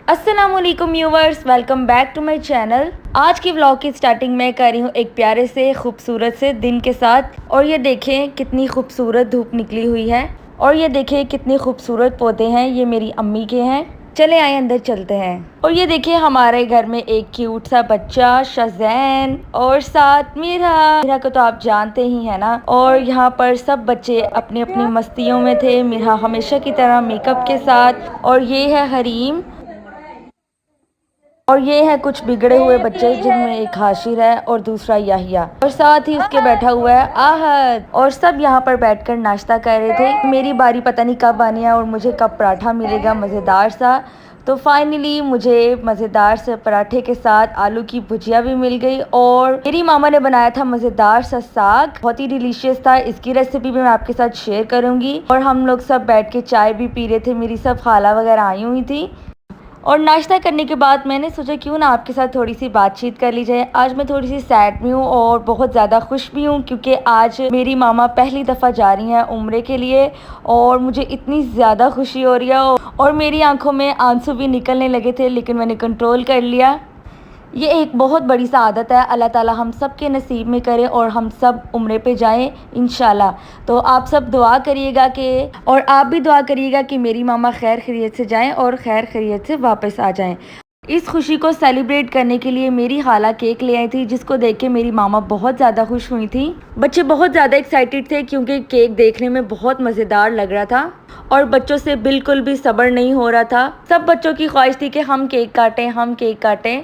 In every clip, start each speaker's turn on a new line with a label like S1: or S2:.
S1: अस्सलामुअलैकुम viewers, welcome back to my channel. आज की व्लॉग की स्टार्टिंग मैं कर रही हूँ एक प्यारे से खूबसूरत से दिन के साथ। और ये देखें कितनी खूबसूरत धूप निकली हुई है और ये देखें कितने खूबसूरत पौधे हैं। ये मेरी अम्मी के हैं। चले आए अंदर चलते हैं। और ये देखिए हमारे घर में एक क्यूट सा बच्चा शज़ैन और साथ मीरा को तो आप जानते ही हैं ना। और यहाँ पर सब बच्चे अपनी अपनी मस्तियों में थे। मीरा हमेशा की तरह मेकअप के साथ। और ये है हरीम और ये है कुछ बिगड़े हुए बच्चे जिनमें एक हाशिर है और दूसरा याहिया और साथ ही उसके बैठा हुआ है आहद। और सब यहाँ पर बैठकर नाश्ता कर रहे थे। मेरी बारी पता नहीं कब आनी है और मुझे कब पराठा मिलेगा मज़ेदार सा। तो फाइनली मुझे मज़ेदार से पराठे के साथ आलू की भुजिया भी मिल गई और मेरी मामा ने बनाया था मज़ेदार सा साग, बहुत ही डिलीशियस था। इसकी रेसिपी भी मैं आपके साथ शेयर करूँगी। और हम लोग सब बैठ के चाय भी पी रहे थे। मेरी सब खाला वगैरह आई हुई थी। और नाश्ता करने के बाद मैंने सोचा क्यों ना आपके साथ थोड़ी सी बातचीत कर ली जाए। आज मैं थोड़ी सी सैड भी हूँ और बहुत ज़्यादा खुश भी हूँ क्योंकि आज मेरी मामा पहली दफ़ा जा रही हैं उम्रे के लिए और मुझे इतनी ज़्यादा खुशी हो रही है। और मेरी आंखों में आंसू भी निकलने लगे थे लेकिन मैंने कंट्रोल कर लिया। ये एक बहुत बड़ी सआदत है, अल्लाह ताला हम सब के नसीब में करे और हम सब उम्रे पे जाएं इंशाल्लाह। तो आप सब दुआ करिएगा कि और आप भी दुआ करिएगा कि मेरी मामा खैर खैरियत से जाएं और खैर खैरियत से वापस आ जाएं। इस खुशी को सेलिब्रेट करने के लिए मेरी खाला केक ले आई थी जिसको देख के मेरी मामा बहुत ज़्यादा खुश हुई थी। बच्चे बहुत ज़्यादा एक्साइटेड थे क्योंकि केक देखने में बहुत मज़ेदार लग रहा था और बच्चों से बिल्कुल भी सब्र नहीं हो रहा था। सब बच्चों की ख्वाहिश थी कि हम केक काटें।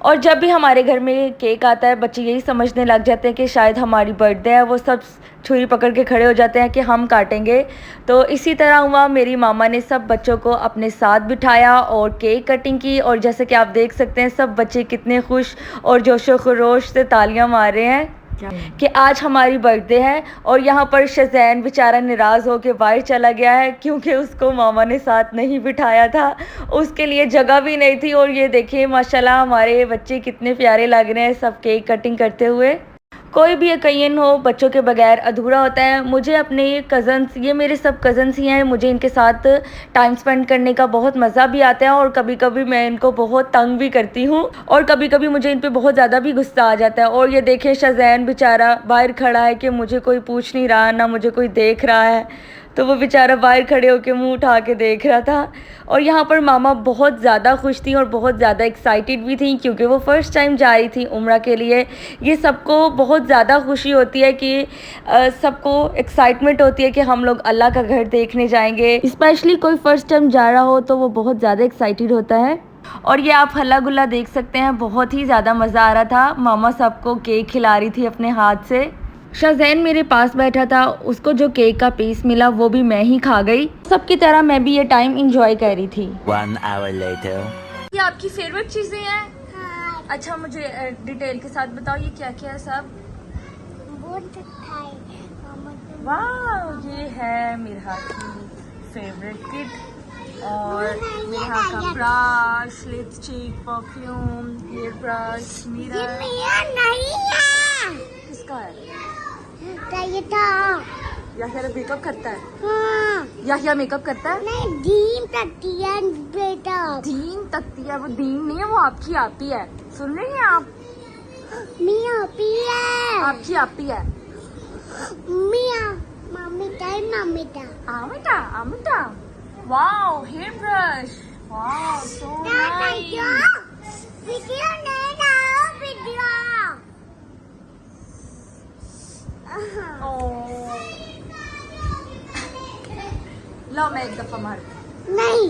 S1: और जब भी हमारे घर में केक आता है बच्चे यही समझने लग जाते हैं कि शायद हमारी बर्थडे है। वो सब छुरी पकड़ के खड़े हो जाते हैं कि हम काटेंगे। तो इसी तरह हुआ, मेरी मामा ने सब बच्चों को अपने साथ बिठाया और केक कटिंग की। और जैसे कि आप देख सकते हैं सब बच्चे कितने खुश और जोशो खरोश से तालियां मार रहे हैं कि आज हमारी बर्थडे है। और यहाँ पर शज़ैन बेचारा नाराज़ होकर बाहर चला गया है क्योंकि उसको मामा ने साथ नहीं बिठाया था, उसके लिए जगह भी नहीं थी। और ये देखिए माशाल्लाह हमारे बच्चे कितने प्यारे लग रहे हैं सब केक कटिंग करते हुए। कोई भी यकीन हो बच्चों के बगैर अधूरा होता है। मुझे अपने कज़न्स, ये मेरे सब कज़न्स ही हैं, मुझे इनके साथ टाइम स्पेंड करने का बहुत मज़ा भी आता है और कभी कभी मैं इनको बहुत तंग भी करती हूँ और कभी कभी मुझे इन पे बहुत ज़्यादा भी गुस्सा आ जाता है। और ये देखें शज़ैन बेचारा बाहर खड़ा है कि मुझे कोई पूछ नहीं रहा ना मुझे कोई देख रहा है। तो वो बेचारा बाहर खड़े होकर मुंह उठा के देख रहा था। और यहाँ पर मामा बहुत ज़्यादा खुश थी और बहुत ज़्यादा एक्साइटेड भी थी क्योंकि वो फ़र्स्ट टाइम जा रही थी उम्रा के लिए। ये सबको बहुत ज़्यादा खुशी होती है कि सबको एक्साइटमेंट होती है कि हम लोग अल्लाह का घर देखने जाएंगे। स्पेशली कोई फ़र्स्ट टाइम जा रहा हो तो वो बहुत ज़्यादा एक्साइटेड होता है। और ये आप हल्ला गुल्ला देख सकते हैं, बहुत ही ज़्यादा मज़ा आ रहा था। मामा सबको केक खिला रही थी अपने हाथ से। शज़ैन मेरे पास बैठा था, उसको जो केक का पीस मिला वो भी मैं ही खा गई। सबकी तरह मैं भी ये टाइम इंजॉय कर रही थी।
S2: 1 hour later.
S1: ये आपकी फेवरेट चीजें हैं? हाँ। अच्छा मुझे डिटेल के साथ बताओ ये क्या क्या है सब? वाह, ये है मिरहा की फेवरेट किट और मिरहा का brush, lipstick, perfume, hair brush, mirror. किसका है? याहिया मेकअप करता है? हाँ। याहिया मेकअप करता है?
S3: नहीं, दीन तकती है बेटा।
S1: दीन तकती है? वो दीन नहीं है, वो आपकी आपी है। सुन रही हैं आप?
S3: मियाँ आपी है।
S1: आपकी आपी है।
S3: मियाँ मामीटा है मामीटा।
S1: आमिटा आमिटा। Wow, hair brush. Wow, so nice.
S3: Video नहीं लाओ वीडियो।
S1: लो मैं एक दफा मार।
S3: नहीं।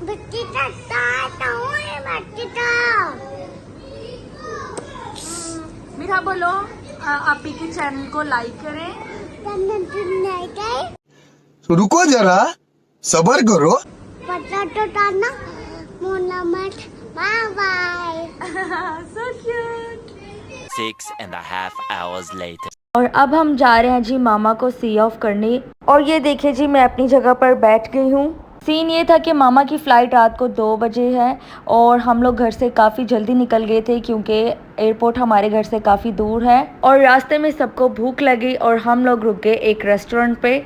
S3: बच्ची
S1: मीठा बोलो, आपी के चैनल को लाइक करें।
S4: तो रुको जरा, सबर करो।
S3: पता तो डालना मोना मत। Bye bye.
S1: So cute.
S2: 6.5 hours later.
S1: और अब हम जा रहे हैं जी मामा को सी ऑफ करने। और ये देखिए जी मैं अपनी जगह पर बैठ गई हूँ सीन ये था कि मामा की फ़्लाइट रात को 2 बजे है और हम लोग घर से काफ़ी जल्दी निकल गए थे क्योंकि एयरपोर्ट हमारे घर से काफ़ी दूर है और रास्ते में सबको भूख लगी और हम लोग रुक गए एक रेस्टोरेंट पे।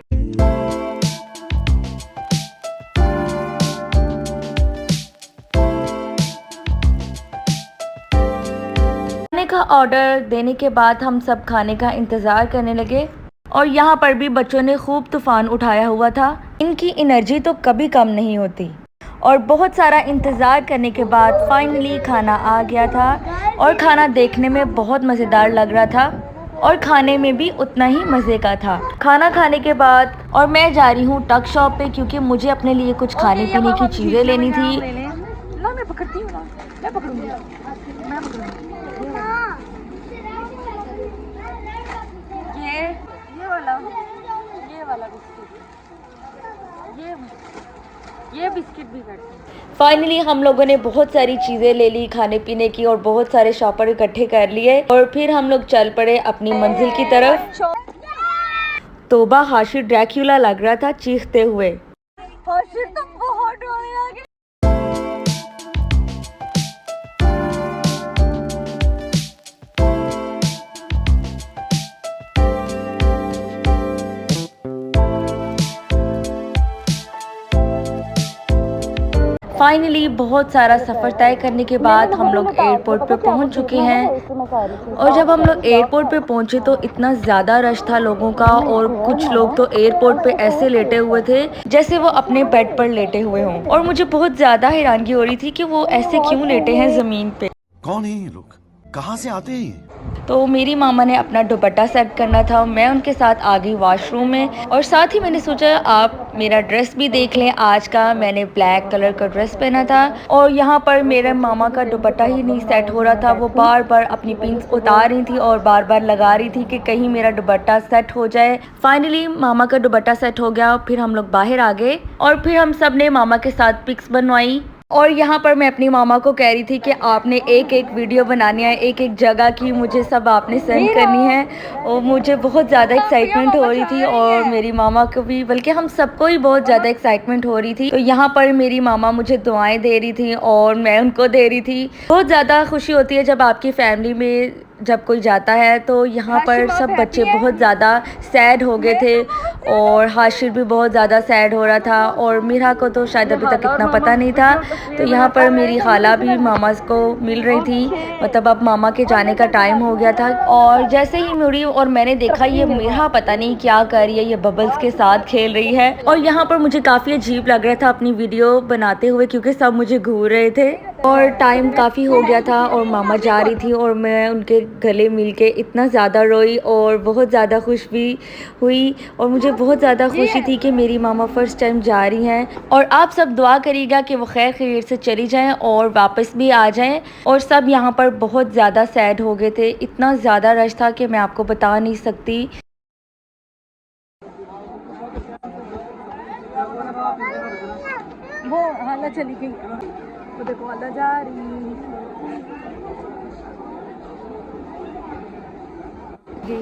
S1: खाने का ऑर्डर देने के बाद हम सब खाने का इंतज़ार करने लगे और यहाँ पर भी बच्चों ने खूब तूफ़ान उठाया हुआ था। इनकी एनर्जी तो कभी कम नहीं होती और बहुत सारा इंतज़ार करने के बाद फाइनली खाना आ गया था और खाना देखने में बहुत मज़ेदार लग रहा था और खाने में भी उतना ही मज़े का था। खाना खाने के बाद और मैं जा रही हूँ टक शॉप पे क्योंकि मुझे अपने लिए कुछ खाने पीने की चीज़ें लेनी थी।
S5: ये बिस्किट भी करते हैं।
S1: फाइनली हम लोगों ने बहुत सारी चीज़ें ले ली खाने पीने की और बहुत सारे शॉपर इकट्ठे कर लिए और फिर हम लोग चल पड़े अपनी मंजिल की तरफ। तोबा, हाशिर ड्रैक्यूला लग रहा था चीखते हुए।
S5: हाशिर तो बहुत रोने लगे।
S1: फाइनली बहुत सारा सफ़र तय करने के बाद हम लोग एयरपोर्ट पे पहुंच चुके हैं और जब हम लोग एयरपोर्ट पे पहुंचे तो इतना ज़्यादा रश था लोगों का और कुछ लोग तो एयरपोर्ट पे ऐसे लेटे हुए थे जैसे वो अपने बेड पर लेटे हुए हों और मुझे बहुत ज़्यादा हैरानगी हो रही थी कि वो ऐसे क्यों लेटे हैं ज़मीन पे।
S6: कौन है ये लोग, कहाँ से आते हैं?
S1: तो मेरी मामा ने अपना दुपट्टा सेट करना था, मैं उनके साथ आ गई वॉशरूम में और साथ ही मैंने सोचा आप मेरा ड्रेस भी देख लें। आज का मैंने ब्लैक कलर का ड्रेस पहना था और यहाँ पर मेरे मामा का दुपट्टा ही नहीं सेट हो रहा था। वो बार बार अपनी पिन्स उतार रही थी और बार बार लगा रही थी कि कहीं मेरा दुपट्टा सेट हो जाए। फाइनली मामा का दुपट्टा सेट हो गया, फिर हम लोग बाहर आ गए और फिर हम सब ने मामा के साथ पिक्स बनवाई और यहाँ पर मैं अपनी मामा को कह रही थी कि आपने एक एक वीडियो बनानी है, एक एक जगह की मुझे सब आपने सेंड करनी है और मुझे बहुत ज़्यादा एक्साइटमेंट हो रही थी और मेरी मामा को भी, बल्कि हम सबको ही बहुत ज़्यादा एक्साइटमेंट हो रही थी। तो यहाँ पर मेरी मामा मुझे दुआएं दे रही थी और मैं उनको दे रही थी। बहुत ज़्यादा खुशी होती है जब आपकी फैमिली में जब कोई जाता है। तो यहाँ पर सब बच्चे बहुत ज़्यादा सैड हो गए थे और हाशिर भी बहुत ज़्यादा सैड हो रहा था और मीरा को तो शायद अभी तक इतना पता नहीं था। तो यहाँ पर मेरी खाला भी मामा को मिल रही थी, मतलब अब मामा के जाने का टाइम हो गया था और जैसे ही मुड़ी और मैंने देखा ये मीरा पता नहीं क्या कर रही है, ये बबल्स के साथ खेल रही है और यहाँ पर मुझे काफ़ी अजीब लग रहा था अपनी वीडियो बनाते हुए क्योंकि सब मुझे घूर रहे थे और टाइम काफ़ी हो गया था और मामा जा रही थी और मैं उनके गले मिलके इतना ज़्यादा रोई और बहुत ज़्यादा खुश भी हुई और मुझे बहुत ज़्यादा खुशी थी कि मेरी मामा फ़र्स्ट टाइम जा रही हैं। और आप सब दुआ करिएगा कि वो खैर खैर से चली जाएं और वापस भी आ जाएं। और सब यहाँ पर बहुत ज़्यादा सैड हो गए थे, इतना ज़्यादा रश था कि मैं आपको बता नहीं सकती।
S5: वो हाला चली गई, वो देखो हाला जा रही।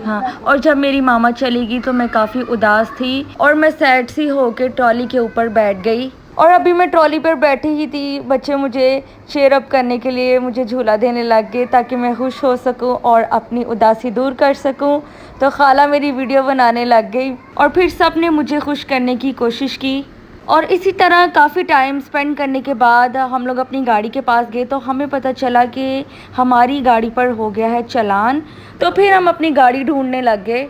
S1: हाँ, और जब मेरी मामा चली गई तो मैं काफ़ी उदास थी और मैं सैड सी होकर ट्रॉली के ऊपर बैठ गई और अभी मैं ट्रॉली पर बैठी ही थी, बच्चे मुझे चेयर अप करने के लिए मुझे झूला देने लग गए ताकि मैं खुश हो सकूं और अपनी उदासी दूर कर सकूं। तो खाला मेरी वीडियो बनाने लग गई और फिर सब ने मुझे खुश करने की कोशिश की और इसी तरह काफ़ी टाइम स्पेंड करने के बाद हम लोग अपनी गाड़ी के पास गए तो हमें पता चला कि हमारी गाड़ी पर हो गया है चालान। तो फिर हम अपनी गाड़ी ढूंढने लग गए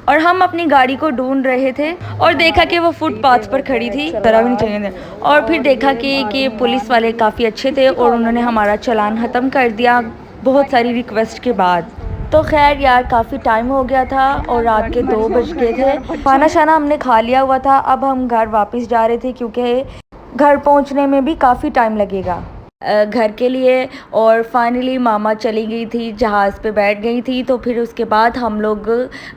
S1: और हम अपनी गाड़ी को ढूंढ रहे थे और देखा कि वो फुटपाथ पर खड़ी थी, तरह भी नहीं चाहिए थे। और फिर देखा कि पुलिस वाले काफ़ी अच्छे थे और उन्होंने हमारा चालान ख़त्म कर दिया बहुत सारी रिक्वेस्ट के बाद। तो खैर यार काफ़ी टाइम हो गया था और रात के 2 बज गए थे। खाना शाना हमने खा लिया हुआ था, अब हम घर वापस जा रहे थे क्योंकि घर पहुंचने में भी काफ़ी टाइम लगेगा घर के लिए। और फाइनली मामा चली गई थी, जहाज़ पे बैठ गई थी। तो फिर उसके बाद हम लोग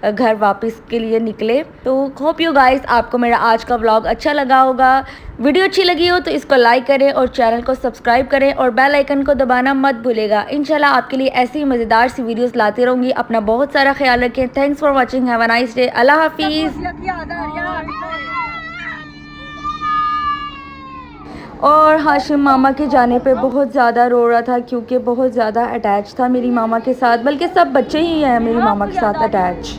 S1: घर वापस के लिए निकले। तो होप यू गाइस आपको मेरा आज का व्लॉग अच्छा लगा होगा। वीडियो अच्छी लगी हो तो इसको लाइक करें और चैनल को सब्सक्राइब करें और बेल आइकन को दबाना मत भूलेगा। इंशाल्लाह आपके लिए ऐसी मज़ेदार सी वीडियोस लाती रहूँगी। अपना बहुत सारा ख्याल रखें। Thanks for watching, have a nice day, अल्लाह हाफिज़। और हाशिम मामा के जाने पे बहुत ज़्यादा रो रहा था क्योंकि बहुत ज़्यादा अटैच था मेरी मामा के साथ, बल्कि सब बच्चे ही हैं मेरी मामा के साथ अटैच।